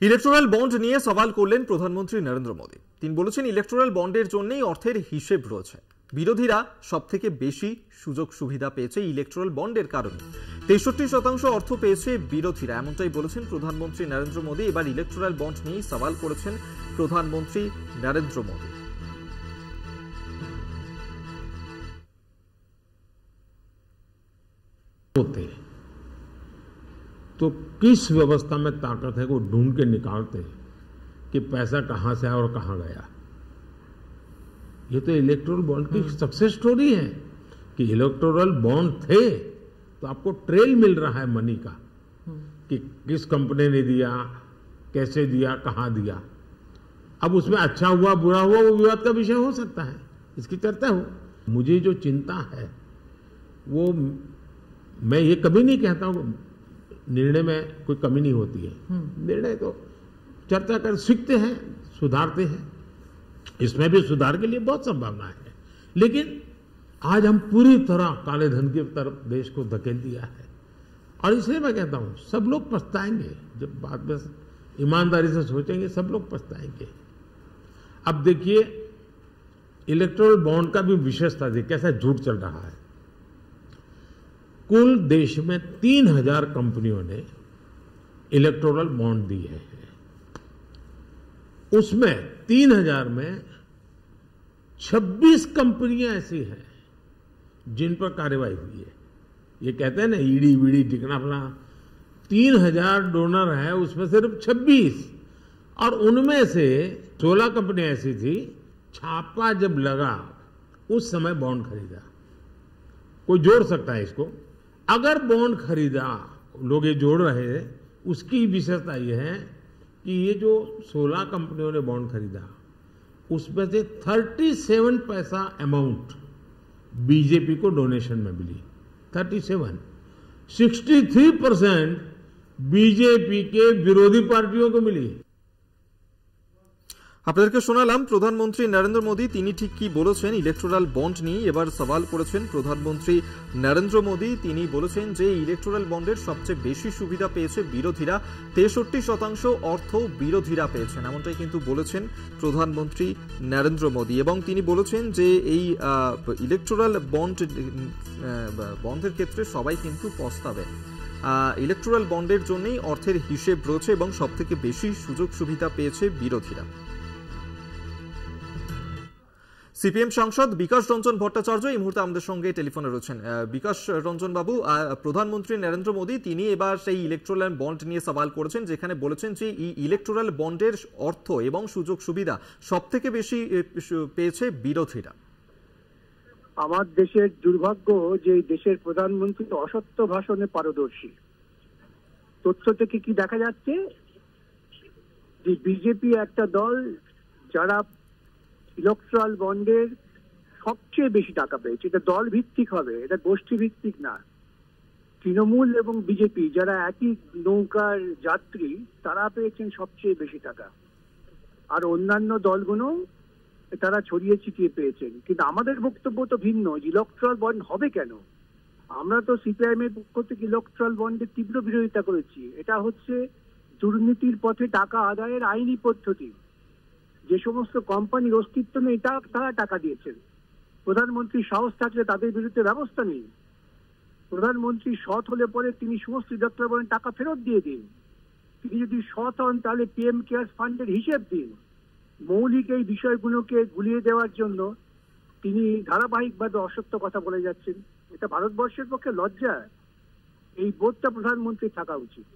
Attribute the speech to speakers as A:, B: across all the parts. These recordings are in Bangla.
A: ইলেকট্রাল বন্ড নিয়ে সওয়াল করলেন প্রধানমন্ত্রী নরেন্দ্র মোদী। তিনি বলেছেন ইলেকট্রাল বন্ডের জন্যই অর্থের হিসেব রয়েছে। বিরোধীরা সবথেকে বেশি সুযোগ সুবিধা পেয়েছে ইলেকট্রাল বন্ডের কারণে। 63% অর্থ পেয়েছে বিরোধীরা, এমনটাই বলেছেন প্রধানমন্ত্রী নরেন্দ্র মোদী। এবার ইলেকট্রাল বন্ড নিয়েই সওয়াল করেছেন প্রধানমন্ত্রী নরেন্দ্র মোদী।
B: तो किस व्यवस्था में ताकत है वो ढूंढ के निकालते हैं कि पैसा कहां से आया और कहां गया। ये तो इलेक्टोरल बॉन्ड की सक्सेस स्टोरी है कि इलेक्टोरल बॉन्ड थे तो आपको ट्रेल मिल रहा है मनी का कि किस कंपनी ने दिया, कैसे दिया, कहां दिया। अब उसमें अच्छा हुआ बुरा हुआ वो विवाद का विषय हो सकता है, इसकी चर्चा हो। मुझे जो चिंता है वो मैं ये कभी नहीं कहता हूं निर्णय में कोई कमी नहीं होती है। निर्णय तो चर्चा कर सीखते हैं, सुधारते हैं, इसमें भी सुधार के लिए बहुत संभावना है। लेकिन आज हम पूरी तरह काले धन की तरफ देश को धकेल दिया है और इसलिए मैं कहता हूं सब लोग पछताएंगे। जब बात में ईमानदारी से सोचेंगे सब लोग पछताएंगे। अब देखिए इलेक्टोरल बॉन्ड का भी विशेषता देखिए कैसा झूठ चल रहा है। कुल देश में 3000 कंपनियों ने इलेक्टोरल बॉन्ड दिए हैं। उसमें 3000 में 26 कंपनियां ऐसी हैं जिन पर कार्रवाई हुई है। ये कहते हैं ना ईडी वीडी टिकना फला। 3000 डोनर है, उसमें सिर्फ 26 और उनमें से 16 कंपनियां ऐसी थी छापा जब लगा उस समय बॉन्ड खरीदा। कोई जोड़ सकता है इसको। अगर बॉन्ड खरीदा, लोग ये जोड़ रहे हैं, उसकी विशेषता ये है कि ये जो 16 कंपनियों ने बॉन्ड खरीदा उसमें से 37 पैसा अमाउंट बीजेपी को डोनेशन में मिली। 37, 63% बीजेपी के विरोधी पार्टियों को मिली।
A: আপনাদেরকে শোনালাম প্রধানমন্ত্রী নরেন্দ্র মোদী তিনি ঠিক কি বলেছেন ইলেকট্রাল বন্ড নিয়ে। এবার সওয়াল করেছেন প্রধানমন্ত্রী নরেন্দ্র মোদী। তিনি বলেছেন যে ইলেকট্রাল বন্ডের সবচেয়ে বেশি সুবিধা পেয়েছে বিরোধীরা। 63% অর্থ বিরোধীরা পেয়েছেন, এমনটাই কিন্তু বলেছেন প্রধানমন্ত্রী নরেন্দ্র মোদী। এবং তিনি বলেছেন যে এই ইলেকট্রাল বন্ডের ক্ষেত্রে সবাই কিন্তু পস্তাবে। ইলেকট্রাল বন্ডের জন্যই অর্থের হিসেব রয়েছে এবং সবথেকে বেশি সুযোগ সুবিধা পেয়েছে বিরোধীরা। সিপিএম সাংসদ বিকাশ রঞ্জন ভট্টাচার্য এই মুহূর্তে আমাদের সঙ্গে টেলিফোনে রয়েছেন। বিকাশ রঞ্জন বাবু, প্রধানমন্ত্রী নরেন্দ্র মোদী তিনি এবার সেই ইলেকট্রাল বন্ড নিয়ে সওয়াল করেছেন, যেখানে বলেছেন যে ইলেকট্রাল বন্ডের অর্থ এবং সুযোগ সুবিধা সবথেকে বেশি পেয়েছে বিরোধীরা।
C: আমার দেশের দুর্ভাগ্য যে দেশের প্রধানমন্ত্রী অসত্য ভাষণে পারদর্শী। তথ্য থেকে কি দেখা যাচ্ছে যে বিজেপি একটা দল যারা ইলেকট্রাল বন্ডের সবচেয়ে বেশি টাকা পেয়েছে। এটা দল ভিত্তিক হবে, এটা গোষ্ঠী ভিত্তিক না। তৃণমূল এবং বিজেপি যারা একই নৌকার যাত্রী তারা পেয়েছেন সবচেয়ে বেশি টাকা, আর অন্যান্য দলগুলো তারা ছড়িয়ে ছিটিয়ে পেয়েছেন। কিন্তু আমাদের বক্তব্য তো ভিন্ন। ইলেকট্রাল বন্ড হবে কেন? আমরা তো সিপিআইএম এর পক্ষ থেকে ইলেকট্রাল বন্ডের তীব্র বিরোধিতা করেছি। এটা হচ্ছে দুর্নীতির পথে টাকা আদায়ের আইনি পদ্ধতি। যে সমস্ত কোম্পানির অস্তিত্ব নেই তারা টাকা দিয়েছেন। প্রধানমন্ত্রী সাহস থাকলে তাদের বিরুদ্ধে ব্যবস্থা নিন। প্রধানমন্ত্রী সৎ হলে পরে তিনি সমস্ত ইলেকট্রাল বন্ডের টাকা ফেরত দিয়ে দিন। তিনি যদি সৎ হন তাহলে পিএম কেয়ার্স ফান্ডের হিসেব দিন। মৌলিক এই বিষয়গুলোকে গুলিয়ে দেওয়ার জন্য তিনি ধারাবাহিকভাবে অসত্য কথা বলে যাচ্ছেন। এটা ভারতবর্ষের পক্ষে লজ্জা। এই বোধটা প্রধানমন্ত্রী থাকা উচিত।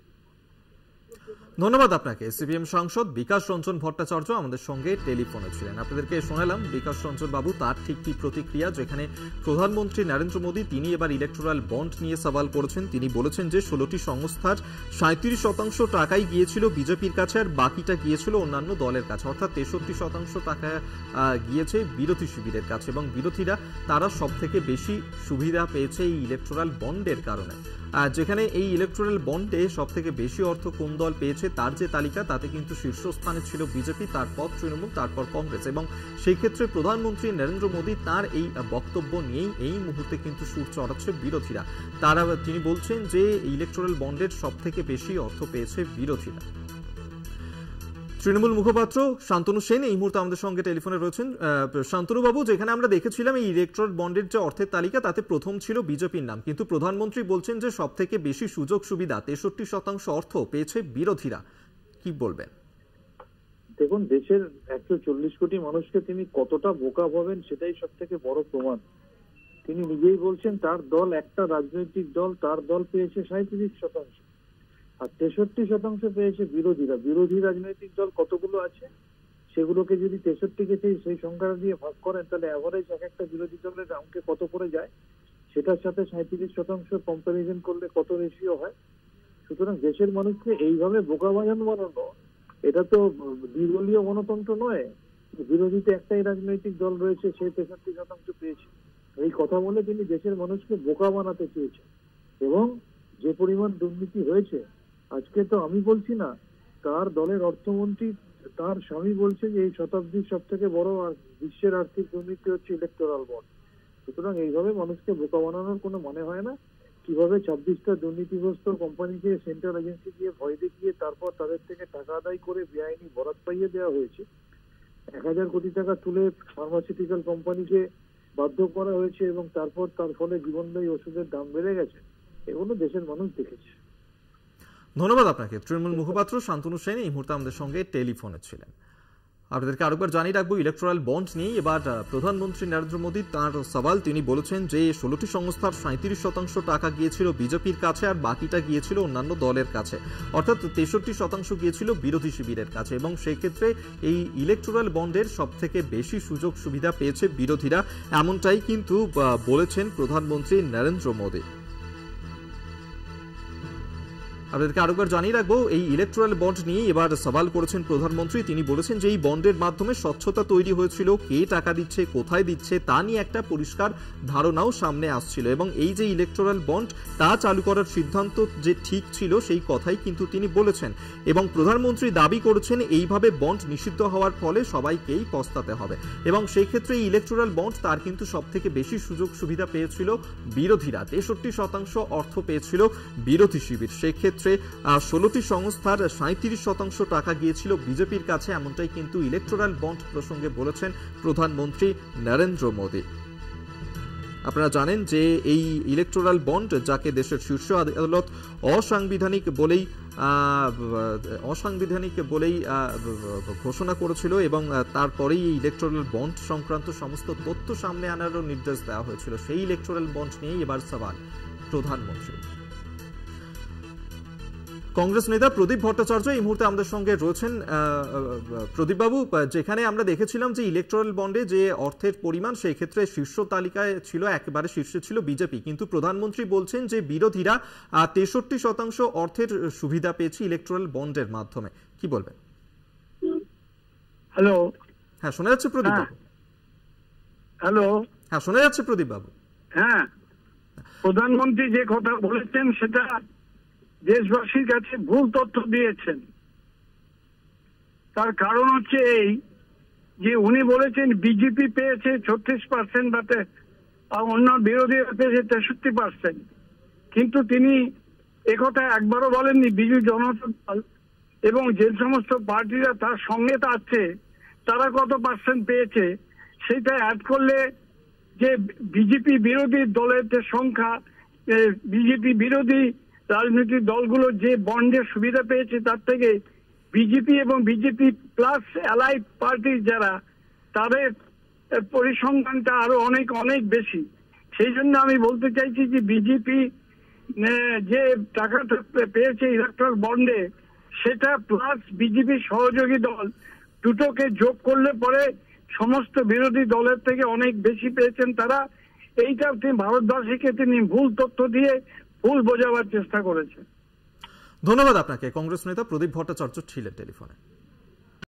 A: ধন্যবাদ আপনাকে। সিপিএম সাংসদ বিকাশ রঞ্জন ভট্টাচার্য আমাদের সঙ্গে টেলিফোনে ছিলেন। আপনাদেরকে শোনালাম বিকাশ রঞ্জন বাবু তার ঠিক কি প্রতিক্রিয়া, যেখানে প্রধানমন্ত্রী নরেন্দ্র মোদী তিনি এবার ইলেকট্রাল বন্ড নিয়ে সওয়াল করেছেন। তিনি বলেছেন যে 16টি সংস্থার 37% টাকাই গিয়েছিল বিজেপির কাছে আর বাকিটা গিয়েছিল অন্যান্য দলের কাছে, অর্থাৎ 63% টাকা গিয়েছে বিরোধী শিবিরের কাছে এবং বিরোধীরা তারা সব থেকে বেশি সুবিধা পেয়েছে এই ইলেকট্রাল বন্ডের কারণে। যেখানে এই ইলেকট্রাল বন্ডে সব থেকে বেশি অর্থ কোন দল পেয়েছে তার যে তালিকা তাতে কিন্তু শীর্ষস্থানে ছিল বিজেপি, তারপর তৃণমূল, তারপর কংগ্রেস। এবং সেই ক্ষেত্রে প্রধানমন্ত্রী নরেন্দ্র মোদী তার এই বক্তব্য নিয়েই এই মুহূর্তে কিন্তু সুর চড়াচ্ছে বিরোধীরা। তিনি বলছেন যে ইলেকট্রাল বন্ডের সব থেকে বেশি অর্থ পেয়েছে বিরোধীরা। তৃণমূল মুখপাত্র শান্তনু সেন এই মুহূর্তে আমাদের সঙ্গে টেলিফোনে রয়েছেন। শান্তনু বাবু, যেখানে আমরা দেখেছিলাম এই ইলেকট্রাল বন্ডের যে অর্থের তালিকা তাতে প্রথম ছিল বিজেপির নাম, কিন্তু প্রধানমন্ত্রী বলছেন যে সব থেকে বেশি সুযোগ সুবিধা 63% অর্থ পেয়েছে বিরোধীরা, কি বলবেন?
D: দেখুন, দেশের 140 কোটি মানুষকে তিনি কতটা বোকা ভাবেন সেটাই সব থেকে বড় প্রমাণ। তিনি নিজেই বলছেন তার দল, একটা রাজনৈতিক দল, তার দল পেয়েছে 37%, আর 63% পেয়েছে বিরোধীরা। বিরোধী রাজনৈতিক দল কতগুলো আছে সেগুলোকে যদি 63-কে সেই সংখ্যাটা দিয়ে ভাগ করেন তাহলে অ্যাভারেজ এক একটা বিরোধী দলের অঙ্কে কত পড়ে যায়, সেটার সাথে 37% কম্পারিজন করলে কত রেশিও হয়। সুতরাং দেশের মানুষকে এইভাবে বোকা বানানো, এটা তো দ্বিদলীয় গণতন্ত্র নয়। বিরোধীতে একটাই রাজনৈতিক দল রয়েছে, সে 63% পেয়েছে। এই কথা বলে তিনি দেশের মানুষকে বোকা বানাতে চেয়েছেন। এবং যে পরিমাণ দুর্নীতি হয়েছে, আজকে তো আমি বলছি না, তার দলের অর্থমন্ত্রী তার স্বামী বলছে যে এই শতাব্দীর সব থেকে বড় বিশ্বের আর্থিক দুর্নীতি হচ্ছে ইলেকটোরাল বন্ড। সুতরাং এইভাবে মানুষকে বোকা বানানোর কোনো মানে হয় না। কিভাবে 26টা দুর্নীতিগ্রস্ত কোম্পানিকে সেন্ট্রাল এজেন্সি দিয়ে ভয় দেখিয়ে তারপর তাদের থেকে টাকা আদায় করে বেআইনি বরাত পাইয়ে দেওয়া হয়েছে, 1000 কোটি টাকা তুলে ফার্মাসিউটিক্যাল কোম্পানিকে বাধ্য করা হয়েছে এবং তারপর তার ফলে জীবনদায়ী ওষুধের দাম বেড়ে গেছে, এগুলো দেশের মানুষ দেখেছে।
A: ধন্যবাদ আপনাকে। তৃণমূল মুখপাত্র শান্তনু সেন এই মুহূর্তে আমাদের সঙ্গে টেলিফোনে ছিলেন। আপনাদেরকে আরেকবার জানিয়ে রাখবো, ইলেকট্রাল বন্ড নিয়ে এবার প্রধানমন্ত্রী নরেন্দ্র মোদী তাঁর সওয়াল, তিনি বলেছেন যে 16টি সংস্থার 37% টাকা গিয়েছিল বিজেপির কাছে আর বাকিটা গিয়েছিল অন্যান্য দলের কাছে, অর্থাৎ 63% গিয়েছিল বিরোধী শিবিরের কাছে, এবং সেই ক্ষেত্রে এই ইলেকট্রাল বন্ডের সব থেকে বেশি সুযোগ সুবিধা পেয়েছে বিরোধীরা, এমনটাই কিন্তু বলেছেন প্রধানমন্ত্রী নরেন্দ্র মোদী। আপনাদেরকে আরেকবার জানিয়ে রাখবো, এই ইলেকট্রাল বন্ড নিয়ে এবার সওয়াল করেছেন প্রধানমন্ত্রী। তিনি বলেছেন যে এই বন্ডের মাধ্যমে স্বচ্ছতা তৈরি হয়েছিল, কে টাকা দিচ্ছে, কোথায় দিচ্ছে তা নিয়ে একটা পরিষ্কার ধারণাও সামনে আসছিল, এবং এই যে ইলেকট্রাল বন্ড তা চালু করার সিদ্ধান্ত যে ঠিক ছিল সেই কথাই কিন্তু তিনি বলেছেন। এবং প্রধানমন্ত্রী দাবি করেছেন এইভাবে বন্ড নিষিদ্ধ হওয়ার ফলে সবাইকেই পস্তাতে হবে, এবং সেই ক্ষেত্রে এই ইলেকট্রাল বন্ড তার কিন্তু সব থেকে বেশি সুযোগ সুবিধা পেয়েছিল বিরোধীরা, 63% অর্থ পেয়েছিল বিরোধী শিবির। সেক্ষেত্রে 16টি সংস্থার 37% টাকা গিয়েছিল বিজেপির কাছে, এমনটাই কিন্তু ইলেকট্রাল বন্ড প্রসঙ্গে বলেছেন প্রধানমন্ত্রী নরেন্দ্র মোদী। আপনারা জানেন যে এই ইলেকট্রাল বন্ড, যাকে দেশের শীর্ষ আদালত অসাংবিধানিক বলেই ঘোষণা করেছিল, এবং তারপরেই এই ইলেকট্রাল বন্ড সংক্রান্ত সমস্ত তথ্য সামনে আনারও নির্দেশ দেওয়া হয়েছিল। সেই ইলেকট্রাল বন্ড নিয়েই এবার সওয়াল প্রধানমন্ত্রী। কংগ্রেস নেতা প্রদীপ ভট্টাচার্য এই মুহূর্তে আমাদের সঙ্গে রয়েছেন। প্রদীপ বাবু, যেখানে আমরা দেখেছিলাম যে ইলেকট্রাল বন্ডে যে অর্থের পরিমাণ, সেই ক্ষেত্রে শীর্ষ তালিকায় ছিল, একেবারে শীর্ষে ছিল বিজেপি, কিন্তু প্রধানমন্ত্রী বলছেন যে বিরোধীরা 63% অর্থের সুবিধা পেয়েছে ইলেকট্রাল বন্ডের মাধ্যমে, কি বলবেন?
C: হ্যালো,
A: হ্যাঁ শোনা যাচ্ছে প্রদীপ বাবু।
C: হ্যালো,
A: হ্যাঁ শোনা যাচ্ছে প্রদীপ বাবু।
C: হ্যাঁ, প্রধানমন্ত্রী যে কথা বলেছেন সেটা দেশবাসীর কাছে ভুল তথ্য দিয়েছেন। তার কারণ হচ্ছে এই যে উনি বলেছেন বিজেপি পেয়েছে 36%, অন্য বিরোধীরা পেয়েছে 63%, কিন্তু তিনি একথা একবারও বলেননি বিজু জনতা দল এবং যে সমস্ত পার্টিরা তার সঙ্গে আছে তারা কত পার্সেন্ট পেয়েছে সেটা অ্যাড করলে যে বিজেপি বিরোধী দলের যে সংখ্যা, বিজেপি বিরোধী রাজনৈতিক দলগুলো যে বন্ডের সুবিধা পেয়েছে তার থেকে বিজেপি এবং বিজেপি প্লাস অ্যালাইড পার্টি যারা, তাদের পরিসংখ্যানটা আরো অনেক অনেক বেশি। সেই জন্য আমি বলতে চাইছি যে বিজেপি যে টাকাটা পেয়েছে ইলেকট্রাল বন্ডে, সেটা প্লাস বিজেপি সহযোগী দল দুটোকে যোগ করলে পরে সমস্ত বিরোধী দলের থেকে অনেক বেশি পেয়েছেন তারা। এইটা তিনি ভারতবাসীকে তিনি ভুল তথ্য দিয়ে ভুল বোঝাবার চেষ্টা করেছেন।
A: ধন্যবাদ আপনাকে। কংগ্রেস নেতা প্রদীপ ভট্টাচার্য ছিলেন টেলিফোনে।